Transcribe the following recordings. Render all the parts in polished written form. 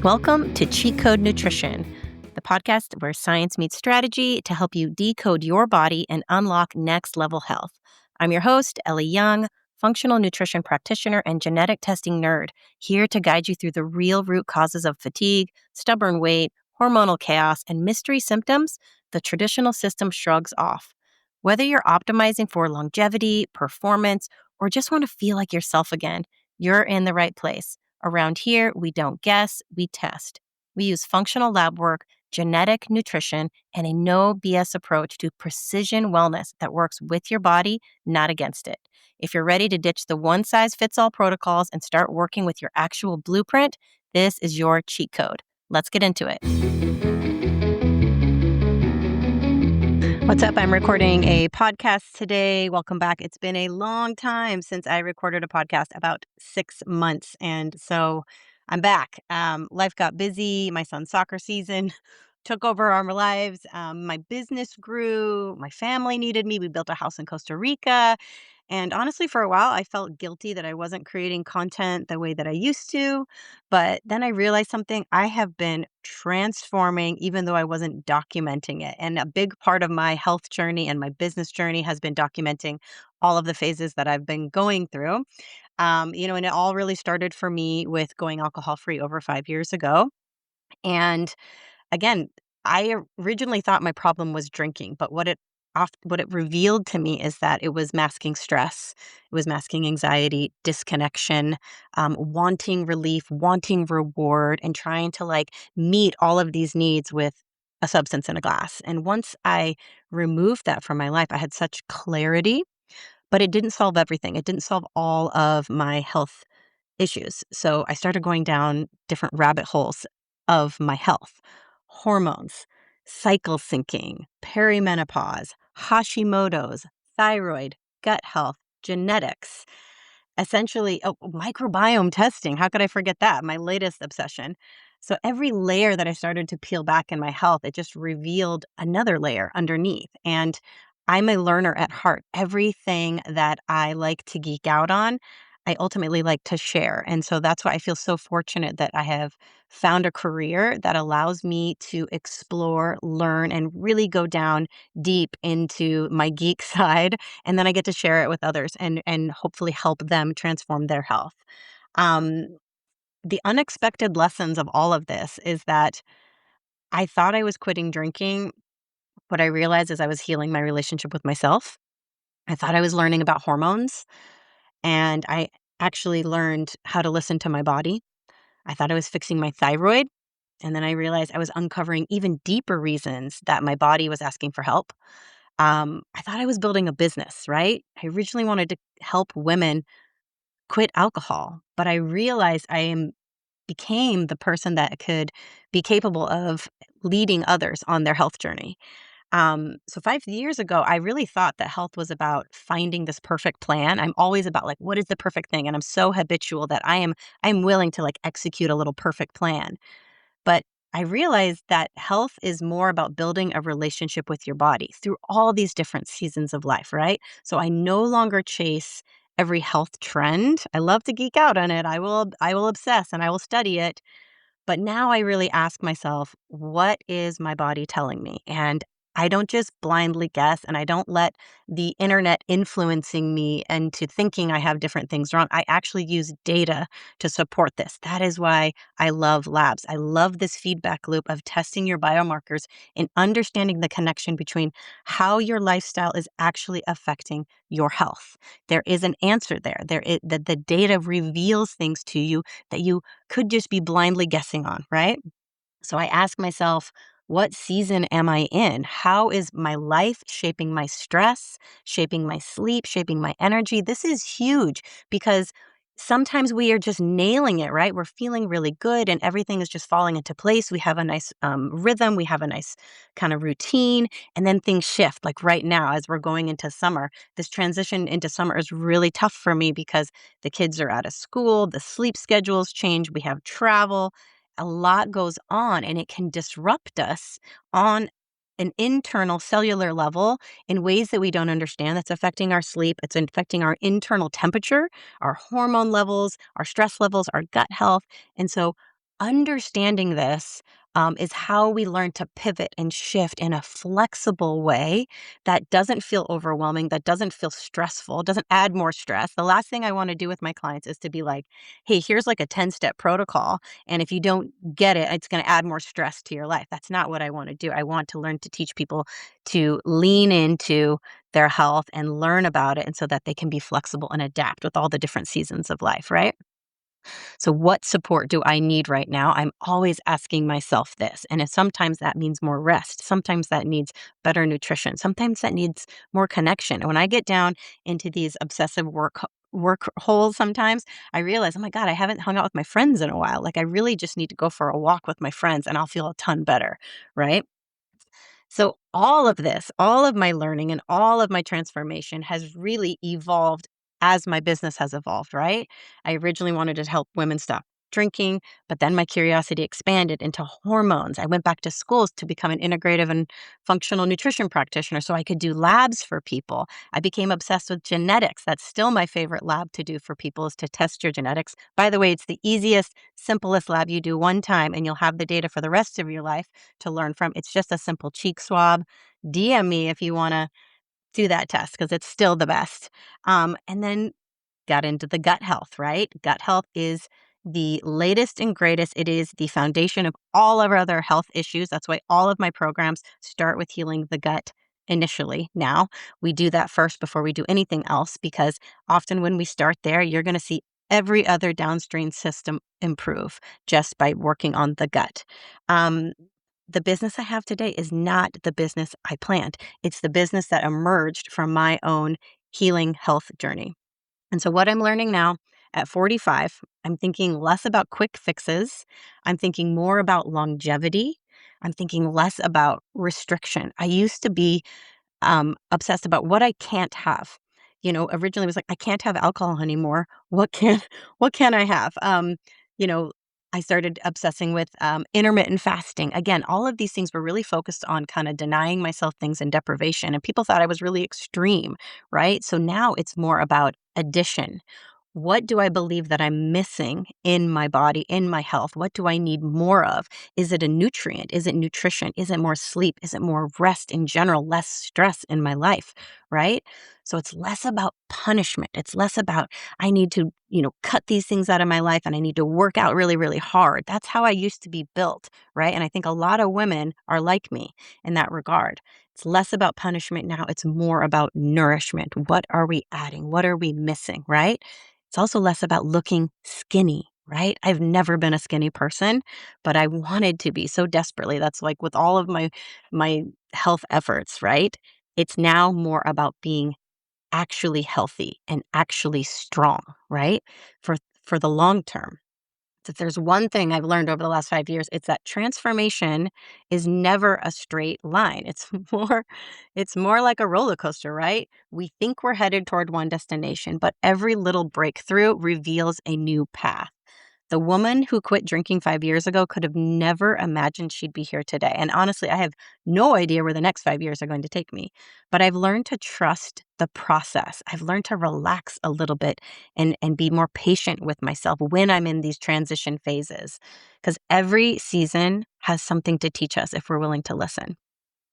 Welcome to Cheat Code Nutrition, the podcast where science meets strategy to help you decode your body and unlock next level health. I'm your host, Ellie Young, functional nutrition practitioner and genetic testing nerd, here to guide you through the real root causes of fatigue, stubborn weight, hormonal chaos, and mystery symptoms the traditional system shrugs off. Whether you're optimizing for longevity, performance, or just want to feel like yourself again, you're in the right place. Around here, we don't guess, we test. We use functional lab work, genetic nutrition, and a no BS approach to precision wellness that works with your body, not against it. If you're ready to ditch the one-size-fits-all protocols and start working with your actual blueprint, this is your cheat code. Let's get into it. What's up? I'm recording a podcast today. Welcome back. It's been a long time since I recorded a podcast, about 6 months. And so I'm back. Life got busy. My son's soccer season took over our lives. My business grew. My family needed me. We built a house in Costa Rica. And honestly, for a while, I felt guilty that I wasn't creating content the way that I used to. But then I realized something. I have been transforming, even though I wasn't documenting it. And a big part of my health journey and my business journey has been documenting all of the phases that I've been going through. And it all really started for me with going alcohol free over 5 years ago. And again, I originally thought my problem was drinking, but what it revealed to me is that it was masking stress, it was masking anxiety, disconnection, wanting relief, wanting reward, and trying to meet all of these needs with a substance in a glass. And once I removed that from my life, I had such clarity, but it didn't solve everything. It didn't solve all of my health issues. So I started going down different rabbit holes of my health, hormones, cycle syncing, perimenopause, Hashimoto's, thyroid, gut health, genetics, essentially, microbiome testing. How could I forget that? My latest obsession. So every layer that I started to peel back in my health, it just revealed another layer underneath. And I'm a learner at heart. Everything that I like to geek out on, I ultimately like to share. And so that's why I feel so fortunate that I have found a career that allows me to explore, learn, and really go down deep into my geek side. And then I get to share it with others and hopefully help them transform their health. Um, the unexpected lessons of all of this is that I thought I was quitting drinking. What I realized is I was healing my relationship with myself. I thought I was learning about hormones, and I actually learned how to listen to my body. I thought I was fixing my thyroid, and then I realized I was uncovering even deeper reasons that my body was asking for help. I thought I was building a business, right? I originally wanted to help women quit alcohol, but I realized became the person that could be capable of leading others on their health journey. So 5 years ago, I really thought that health was about finding this perfect plan. I'm always about what is the perfect thing? And I'm so habitual that I'm willing to execute a little perfect plan. But I realized that health is more about building a relationship with your body through all these different seasons of life, right? So I no longer chase every health trend. I love to geek out on it. I will obsess and I will study it. But now I really ask myself, what is my body telling me? And I don't just blindly guess, and I don't let the internet influencing me into thinking I have different things wrong. I actually use data to support this. That is why I love labs. I love this feedback loop of testing your biomarkers and understanding the connection between how your lifestyle is actually affecting your health. There is an answer there. The data reveals things to you that you could just be blindly guessing on, right? So I ask myself, what season am I in? How is my life shaping my stress, shaping my sleep, shaping my energy? This is huge because sometimes we are just nailing it, right? We're feeling really good and everything is just falling into place. We have a nice rhythm. We have a nice kind of routine. And then things shift. Like right now, as we're going into summer, this transition into summer is really tough for me because the kids are out of school, the sleep schedules change, we have travel, a lot goes on, and it can disrupt us on an internal cellular level in ways that we don't understand. That's affecting our sleep. It's affecting our internal temperature, our hormone levels, our stress levels, our gut health. And so understanding this is how we learn to pivot and shift in a flexible way that doesn't feel overwhelming, that doesn't feel stressful, doesn't add more stress. The last thing I want to do with my clients is to be like, hey, here's like a 10-step protocol. And if you don't get it, it's going to add more stress to your life. That's not what I want to do. I want to learn to teach people to lean into their health and learn about it and so that they can be flexible and adapt with all the different seasons of life, right? So, what support do I need right now? I'm always asking myself this. And if sometimes that means more rest, sometimes that needs better nutrition, sometimes that needs more connection. And when I get down into these obsessive work holes sometimes, I realize, oh my God, I haven't hung out with my friends in a while. Like I really just need to go for a walk with my friends and I'll feel a ton better, right? So, all of this, all of my learning and all of my transformation has really evolved as my business has evolved, right? I originally wanted to help women stop drinking, but then my curiosity expanded into hormones. I went back to schools to become an integrative and functional nutrition practitioner so I could do labs for people. I became obsessed with genetics. That's still my favorite lab to do for people is to test your genetics. By the way, it's the easiest, simplest lab you do one time and you'll have the data for the rest of your life to learn from. It's just a simple cheek swab. DM me if you want to do that test because it's still the best. And then got into the gut health, right? Gut health is the latest and greatest. It is the foundation of all of our other health issues. That's why all of my programs start with healing the gut initially. Now, we do that first before we do anything else because often when we start there, you're going to see every other downstream system improve just by working on the gut. Um, the business I have today is not the business I planned. It's the business that emerged from my own healing health journey. And so, what I'm learning now at 45, I'm thinking less about quick fixes. I'm thinking more about longevity. I'm thinking less about restriction. I used to be obsessed about what I can't have. Originally it was like, I can't have alcohol anymore. What can I have? You know, I started obsessing with intermittent fasting. Again, all of these things were really focused on kind of denying myself things and deprivation. And people thought I was really extreme, right? So now it's more about addition. What do I believe that I'm missing in my body, in my health? What do I need more of? Is it a nutrient? Is it nutrition? Is it more sleep? Is it more rest in general? Less stress in my life, right? So it's less about punishment. It's less about, I need to, cut these things out of my life and I need to work out really, really hard. That's how I used to be built, right? And I think a lot of women are like me in that regard. It's less about punishment now. It's more about nourishment. What are we adding? What are we missing, right? It's also less about looking skinny, right? I've never been a skinny person, but I wanted to be so desperately. That's like with all of my health efforts, right? It's now more about being actually healthy and actually strong, right? For the long term. If there's one thing I've learned over the last 5 years, it's that transformation is never a straight line. It's more like a roller coaster, right? We think we're headed toward one destination, but every little breakthrough reveals a new path. The woman who quit drinking 5 years ago could have never imagined she'd be here today. And honestly, I have no idea where the next 5 years are going to take me. But I've learned to trust the process. I've learned to relax a little bit and be more patient with myself when I'm in these transition phases. Because every season has something to teach us if we're willing to listen.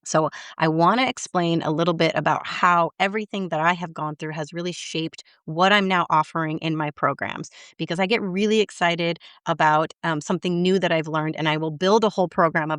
So, I want to explain a little bit about how everything that I have gone through has really shaped what I'm now offering in my programs because I get really excited about something new that I've learned and I will build a whole program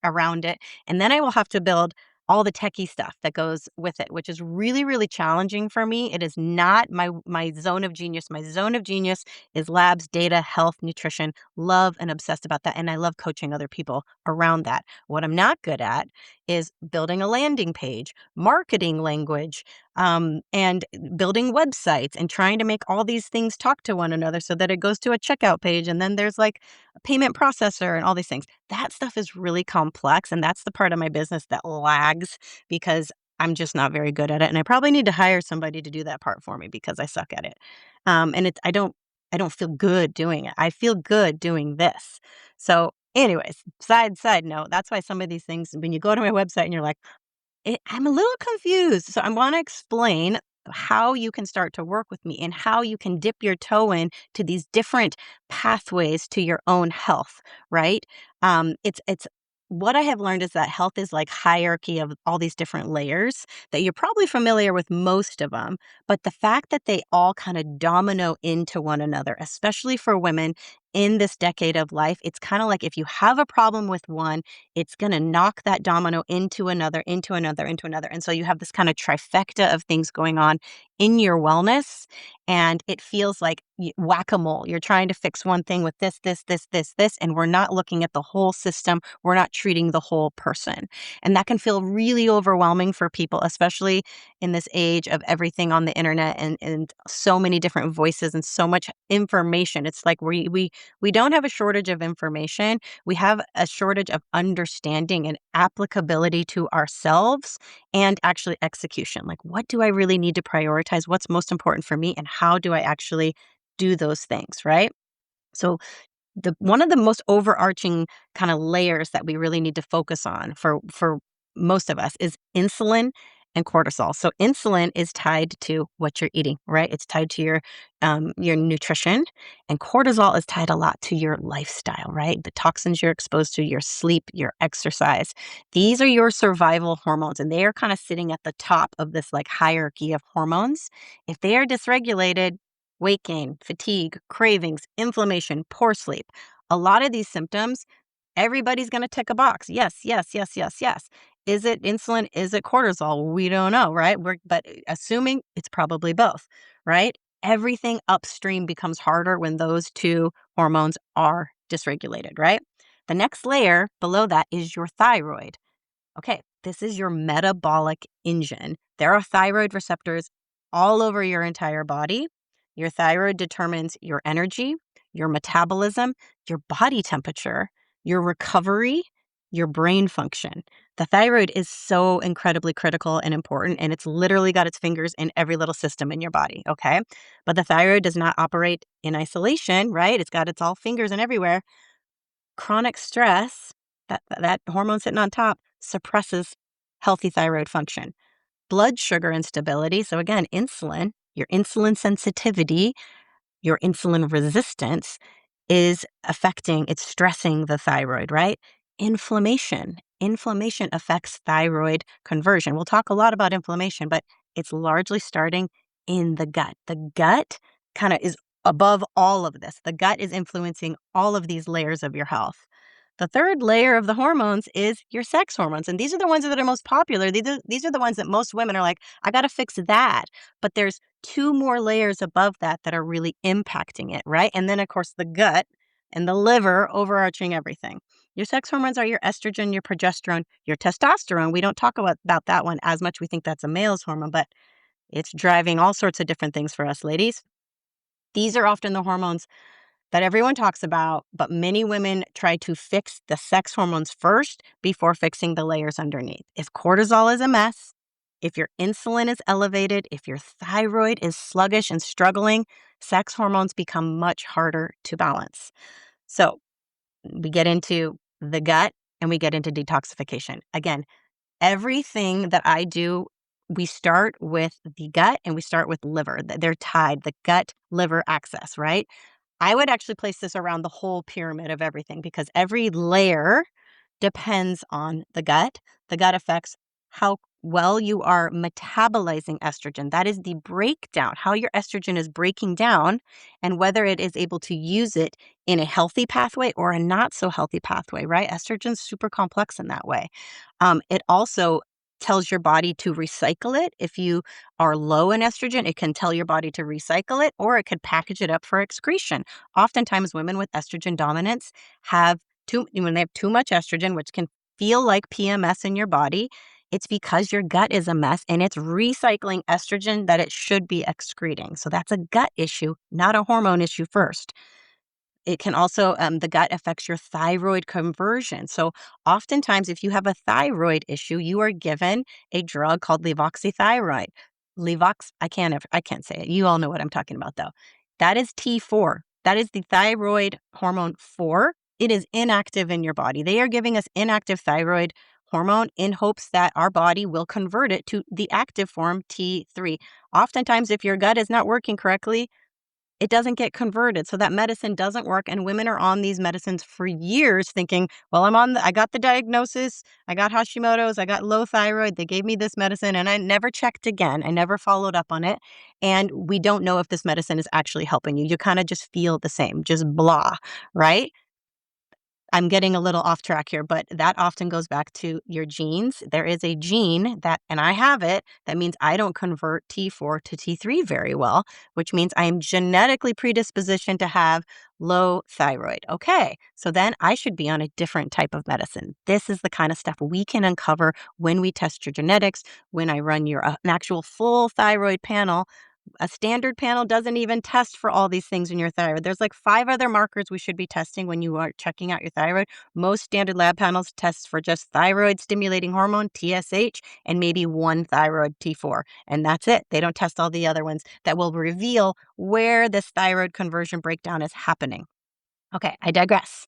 around it. And then I will have to build all the techie stuff that goes with it, which is really, really challenging for me. It is not my zone of genius. My zone of genius is labs, data, health, nutrition, love and obsessed about that. And I love coaching other people around that. What I'm not good at is building a landing page, marketing language, and building websites and trying to make all these things talk to one another so that it goes to a checkout page. And then there's like a payment processor and all these things. That stuff is really complex. And that's the part of my business that lags because I'm just not very good at it. And I probably need to hire somebody to do that part for me because I suck at it. And I don't feel good doing it. I feel good doing this. So Anyways, side note, that's why some of these things, when you go to my website and you're like, I'm a little confused. So I want to explain how you can start to work with me and how you can dip your toe in to these different pathways to your own health, right? It's what I have learned is that health is like hierarchy of all these different layers that you're probably familiar with most of them, but the fact that they all kind of domino into one another, especially for women in this decade of life, it's kind of like if you have a problem with one, it's going to knock that domino into another, into another, into another. And so you have this kind of trifecta of things going on in your wellness. And it feels like whack a mole. You're trying to fix one thing with this, and we're not looking at the whole system. We're not treating the whole person. And that can feel really overwhelming for people, especially in this age of everything on the internet and so many different voices and so much information. It's like we don't have a shortage of information. We have a shortage of understanding and applicability to ourselves and actually execution. Like, what do I really need to prioritize? What's most important for me? And how do I actually do those things, right? So the one of the most overarching kind of layers that we really need to focus on for most of us is insulin and cortisol. So insulin is tied to what you're eating, right? It's tied to your nutrition, and cortisol is tied a lot to your lifestyle, right? The toxins you're exposed to, your sleep, your exercise. These are your survival hormones, and they are kind of sitting at the top of this like hierarchy of hormones. If they are dysregulated, weight gain, fatigue, cravings, inflammation, poor sleep. A lot of these symptoms, everybody's going to tick a box. Yes, yes, yes, yes, yes. Is it insulin? Is it cortisol? We don't know, right? But assuming it's probably both, right? Everything upstream becomes harder when those two hormones are dysregulated, right? The next layer below that is your thyroid. Okay, this is your metabolic engine. There are thyroid receptors all over your entire body. Your thyroid determines your energy, your metabolism, your body temperature, your recovery, your brain function. The thyroid is so incredibly critical and important, and it's literally got its fingers in every little system in your body, okay? But the thyroid does not operate in isolation, right? It's got its all fingers and everywhere. Chronic stress, that hormone sitting on top, suppresses healthy thyroid function. Blood sugar instability, so again, insulin, your insulin sensitivity, your insulin resistance is affecting, it's stressing the thyroid, right? Inflammation affects thyroid conversion. We'll talk a lot about inflammation, but it's largely starting in the gut. The gut kind of is above all of this. The gut is influencing all of these layers of your health. The third layer of the hormones is your sex hormones. And these are the ones that are most popular. These are the ones that most women are like, I got to fix that. But there's two more layers above that are really impacting it, right? And then, of course, the gut and the liver overarching everything. Your sex hormones are your estrogen, your progesterone, your testosterone. We don't talk about that one as much. We think that's a male's hormone, but it's driving all sorts of different things for us ladies. These are often the hormones that everyone talks about, but many women try to fix the sex hormones first before fixing the layers underneath. If cortisol is a mess, if your insulin is elevated, if your thyroid is sluggish and struggling, sex hormones become much harder to balance. So we get into the gut and we get into detoxification. Again, everything that I do, we start with the gut and we start with liver. They're tied, the gut liver axis, right? I would actually place this around the whole pyramid of everything because every layer depends on the gut. The gut affects how well you are metabolizing estrogen. That is the breakdown, how your estrogen is breaking down and whether it is able to use it in a healthy pathway or a not so healthy pathway, right? Estrogen's super complex in that way. It also tells your body to recycle it. If you are low in estrogen, it can tell your body to recycle it or it could package it up for excretion. Oftentimes, women with estrogen dominance have when they have too much estrogen, which can feel like PMS in your body, it's because your gut is a mess and it's recycling estrogen that it should be excreting. So that's a gut issue, not a hormone issue first. It can also, the gut affects your thyroid conversion. So oftentimes, if you have a thyroid issue, you are given a drug called levoxythyroid. I can't say it. You all know what I'm talking about though. That is T4. That is the thyroid hormone 4. It is inactive in your body. They are giving us inactive thyroid hormone in hopes that our body will convert it to the active form T3. Oftentimes, if your gut is not working correctly, it doesn't get converted. So that medicine doesn't work. And women are on these medicines for years thinking, well, I got the diagnosis. I got Hashimoto's. I got low thyroid. They gave me this medicine and I never checked again. I never followed up on it. And we don't know if this medicine is actually helping you. You kind of just feel the same, just blah, right? I'm getting a little off track here, but that often goes back to your genes. There is a gene that, and I have it, that means I don't convert T4 to T3 very well, which means I am genetically predispositioned to have low thyroid. Okay, so then I should be on a different type of medicine. This is the kind of stuff we can uncover when we test your genetics, when I run an actual full thyroid panel. A standard panel doesn't even test for all these things in your thyroid. There's like 5 other markers we should be testing when you are checking out your thyroid. Most standard lab panels test for just thyroid stimulating hormone, TSH, and maybe one thyroid T4. And that's it. They don't test all the other ones that will reveal where this thyroid conversion breakdown is happening. Okay, I digress.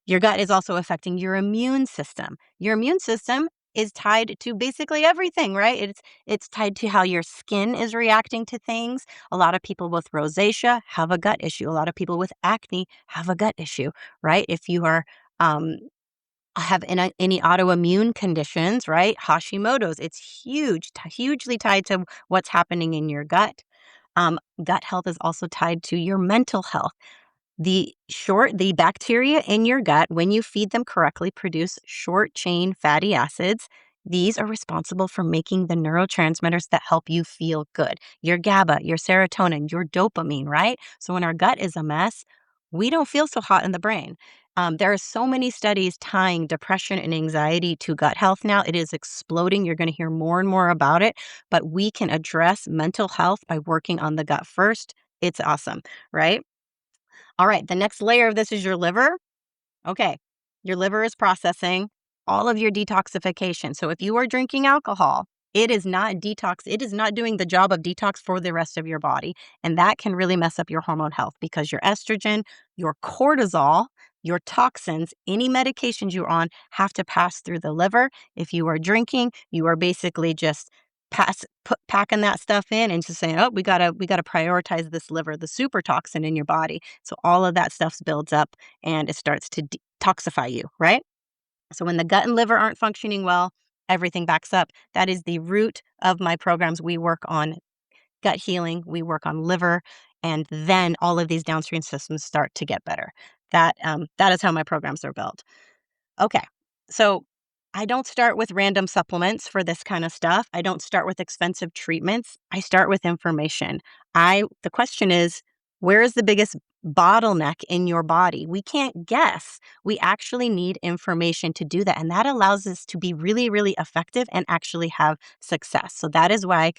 Your gut is also affecting your immune system. Your immune system is tied to basically everything, right? It's tied to how your skin is reacting to things. A lot of people with rosacea have a gut issue. A lot of people with acne have a gut issue, right? If you are um, have any autoimmune conditions, right? Hashimoto's, it's hugely tied to what's happening in your gut. Gut health is also tied to your mental health. The bacteria in your gut, when you feed them correctly, produce short chain fatty acids. These are responsible for making the neurotransmitters that help you feel good. Your GABA, your serotonin, your dopamine, right? So when our gut is a mess, we don't feel so hot in the brain. There are so many studies tying depression and anxiety to gut health now. It is exploding. You're going to hear more and more about it, but we can address mental health by working on the gut first. It's awesome, right? All right, the next layer of this is your liver. Okay, your liver is processing all of your detoxification. So if you are drinking alcohol, it is not detox. It is not doing the job of detox for the rest of your body. And that can really mess up your hormone health because your estrogen, your cortisol, your toxins, any medications you're on have to pass through the liver. If you are drinking, you are basically just packing that stuff in and just saying, oh, we gotta prioritize this liver, the super toxin in your body. So all of that stuff builds up and it starts to detoxify you, right? So when the gut and liver aren't functioning well, everything backs up. That is the root of my programs. We work on gut healing, we work on liver, and then all of these downstream systems start to get better. That is how my programs are built. Okay. So I don't start with random supplements for this kind of stuff. I don't start with expensive treatments. I start with information. The question is, where is the biggest bottleneck in your body? We can't guess. We actually need information to do that. And that allows us to be really, really effective and actually have success. So that is why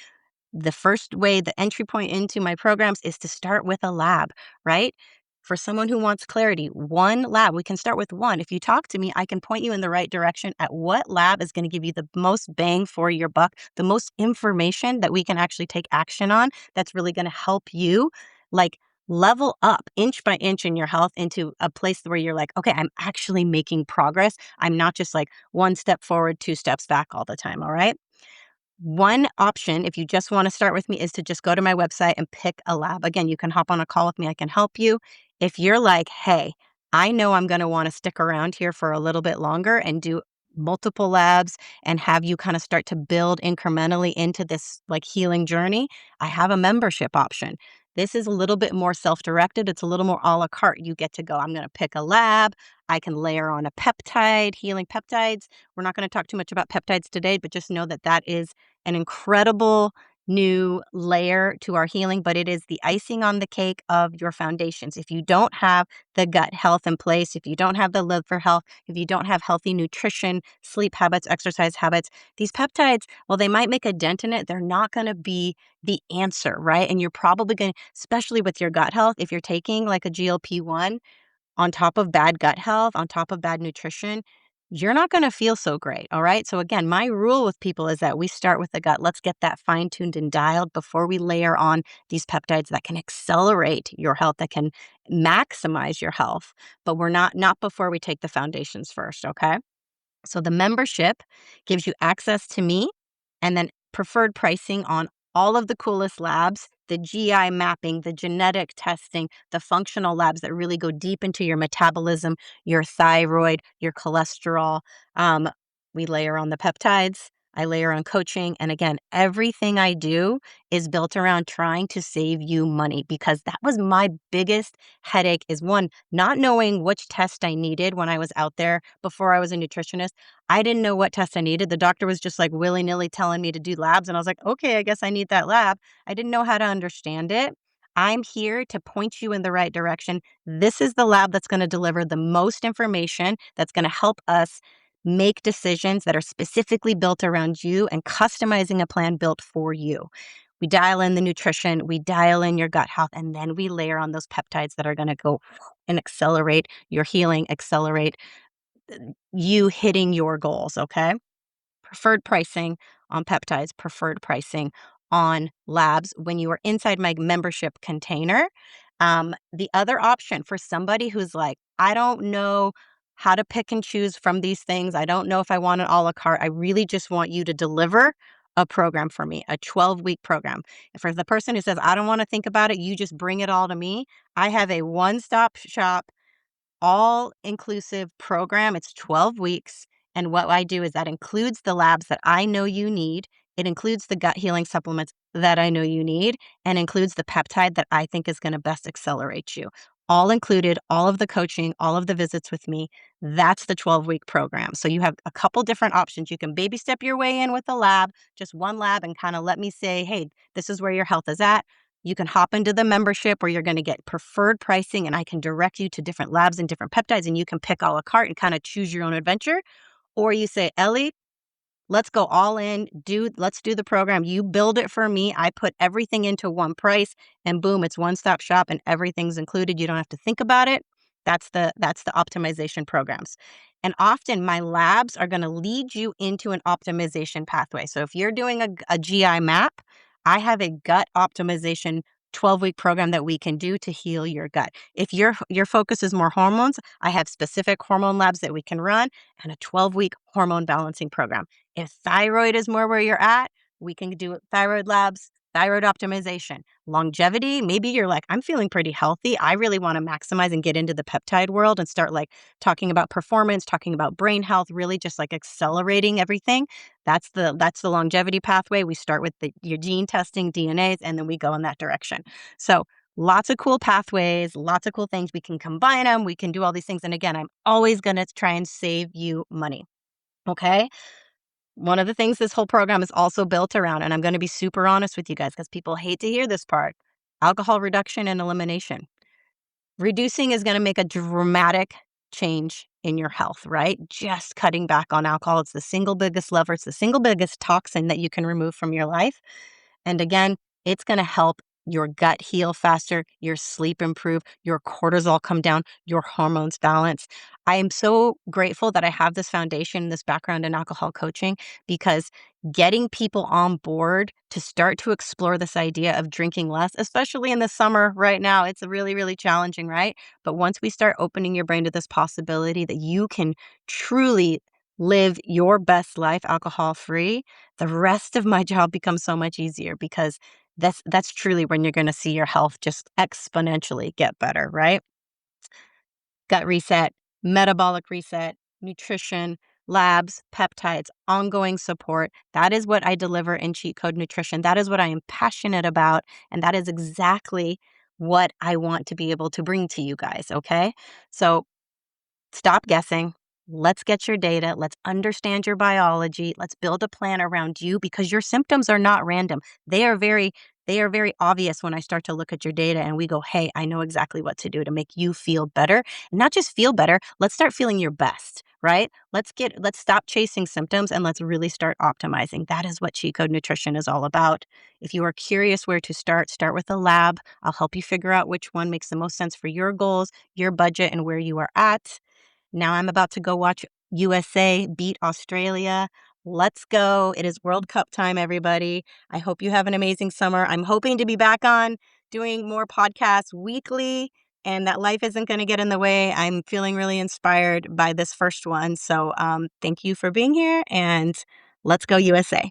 the first way, the entry point into my programs is to start with a lab, right? For someone who wants clarity, one lab, we can start with one. If you talk to me, I can point you in the right direction at what lab is going to give you the most bang for your buck, the most information that we can actually take action on that's really going to help you like level up inch by inch in your health into a place where you're like, okay, I'm actually making progress. I'm not just like one step forward, 2 steps back all the time. All right. One option, if you just want to start with me, is to just go to my website and pick a lab. Again, you can hop on a call with me. I can help you. If you're like, hey, I know I'm going to want to stick around here for a little bit longer and do multiple labs and have you kind of start to build incrementally into this like healing journey, I have a membership option. This is a little bit more self-directed. It's a little more a la carte. You get to go, I'm going to pick a lab. I can layer on a peptide, healing peptides. We're not going to talk too much about peptides today, but just know that that is an incredible new layer to our healing, but it is the icing on the cake of your foundations. If you don't have the gut health in place, if you don't have the liver health, if you don't have healthy nutrition, sleep habits, exercise habits, these peptides, well, they might make a dent in it. They're not going to be the answer, right? And you're probably going to, especially with your gut health, if you're taking like a GLP-1 on top of bad gut health, on top of bad nutrition, you're not going to feel so great. All right. So, again, my rule with people is that we start with the gut. Let's get that fine tuned and dialed before we layer on these peptides that can accelerate your health, that can maximize your health. But we're not before we take the foundations first. Okay. So the membership gives you access to me and then preferred pricing on all of the coolest labs, the GI mapping, the genetic testing, the functional labs that really go deep into your metabolism, your thyroid, your cholesterol. Um, we layer on the peptides. I layer on coaching. And again, everything I do is built around trying to save you money because that was my biggest headache is one, not knowing which test I needed when I was out there before I was a nutritionist. I didn't know what test I needed. The doctor was just like willy-nilly telling me to do labs. And I was like, okay, I guess I need that lab. I didn't know how to understand it. I'm here to point you in the right direction. This is the lab that's going to deliver the most information that's going to help us make decisions that are specifically built around you and customizing a plan built for you. We dial in the nutrition, we dial in your gut health, and then we layer on those peptides that are going to go and accelerate your healing, accelerate you hitting your goals, okay? Preferred pricing on peptides, preferred pricing on labs when you are inside my membership container. The other option for somebody who's like, I don't know how to pick and choose from these things. I don't know if I want it a la carte. I really just want you to deliver a program for me, a 12-week program. And for the person who says, I don't want to think about it, you just bring it all to me. I have a one-stop shop all-inclusive program. It's 12 weeks, and what I do is that includes the labs that I know you need. It includes the gut healing supplements that I know you need, and includes the peptide that I think is gonna best accelerate you. All included, all of the coaching, all of the visits with me. That's the 12-week program. So you have a couple different options. You can baby step your way in with a lab, just one lab, and kinda let me say, "Hey, this is where your health is at." You can hop into the membership where you're going to get preferred pricing and I can direct you to different labs and different peptides and you can pick a la carte and kind of choose your own adventure. Or you say, Ellie, let's go all in, let's do the program. You build it for me. I put everything into one price and boom, it's one-stop shop and everything's included. You don't have to think about it. That's the optimization programs. And often my labs are going to lead you into an optimization pathway. So if you're doing a GI map, I have a gut optimization 12-week program that we can do to heal your gut. If your focus is more hormones, I have specific hormone labs that we can run and a 12-week hormone balancing program. If thyroid is more where you're at, we can do thyroid labs, thyroid optimization. Longevity, maybe you're like, I'm feeling pretty healthy. I really want to maximize and get into the peptide world and start like talking about performance, talking about brain health, really just like accelerating everything. That's the longevity pathway. We start with your gene testing, DNAs, and then we go in that direction. So lots of cool pathways, lots of cool things. We can combine them. We can do all these things. And again, I'm always going to try and save you money. Okay. One of the things this whole program is also built around, and I'm going to be super honest with you guys because people hate to hear this part, alcohol reduction and elimination. Reducing is going to make a dramatic change in your health, right? Just cutting back on alcohol. It's the single biggest lever. It's the single biggest toxin that you can remove from your life. And again, it's going to help your gut heal faster, your sleep improve, your cortisol come down, your hormones balance. I am so grateful that I have this foundation, this background in alcohol coaching, because getting people on board to start to explore this idea of drinking less, especially in the summer right now, it's really, really challenging, right? But once we start opening your brain to this possibility that you can truly live your best life alcohol free, the rest of my job becomes so much easier because that's truly when you're going to see your health just exponentially get better, right? Gut reset, metabolic reset, nutrition, labs, peptides, ongoing support. That is what I deliver in Cheat Code Nutrition. That is what I am passionate about. And that is exactly what I want to be able to bring to you guys. Okay. So stop guessing. Let's get your data. Let's understand your biology. Let's build a plan around you because your symptoms are not random. They are very obvious when I start to look at your data and we go, hey, I know exactly what to do to make you feel better. And not just feel better, let's start feeling your best, right? Let's stop chasing symptoms and let's really start optimizing. That is what Cheat Code Nutrition is all about. If you are curious where to start with a lab. I'll help you figure out which one makes the most sense for your goals, your budget, and where you are at. Now I'm about to go watch USA beat Australia. Let's go. It is World Cup time, everybody. I hope you have an amazing summer. I'm hoping to be back on doing more podcasts weekly and that life isn't going to get in the way. I'm feeling really inspired by this first one. So thank you for being here and let's go USA.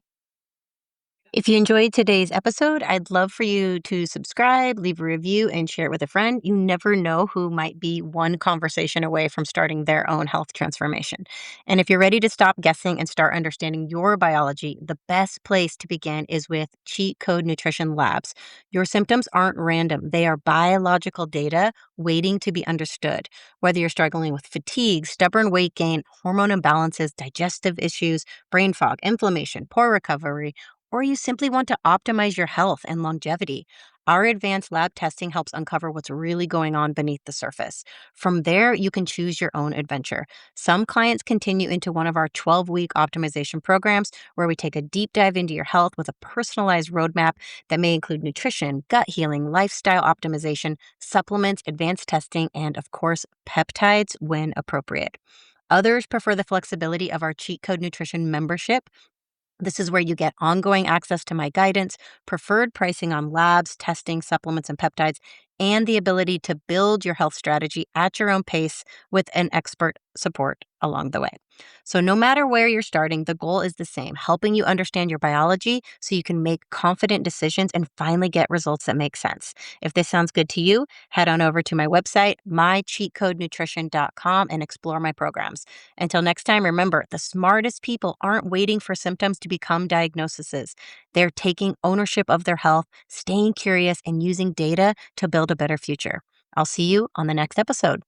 If you enjoyed today's episode, I'd love for you to subscribe, leave a review, and share it with a friend. You never know who might be one conversation away from starting their own health transformation. And if you're ready to stop guessing and start understanding your biology, the best place to begin is with Cheat Code Nutrition Labs. Your symptoms aren't random, they are biological data waiting to be understood. Whether you're struggling with fatigue, stubborn weight gain, hormone imbalances, digestive issues, brain fog, inflammation, poor recovery, or you simply want to optimize your health and longevity, our advanced lab testing helps uncover what's really going on beneath the surface. From there, you can choose your own adventure. Some clients continue into one of our 12-week optimization programs where we take a deep dive into your health with a personalized roadmap that may include nutrition, gut healing, lifestyle optimization, supplements, advanced testing, and of course, peptides when appropriate. Others prefer the flexibility of our Cheat Code Nutrition membership. This is where you get ongoing access to my guidance, preferred pricing on labs, testing, supplements, and peptides, and the ability to build your health strategy at your own pace with an expert support along the way. So, no matter where you're starting, the goal is the same, helping you understand your biology so you can make confident decisions and finally get results that make sense. If this sounds good to you, head on over to my website, mycheatcodenutrition.com, and explore my programs. Until next time, remember, the smartest people aren't waiting for symptoms to become diagnoses. They're taking ownership of their health, staying curious, and using data to build a better future. I'll see you on the next episode.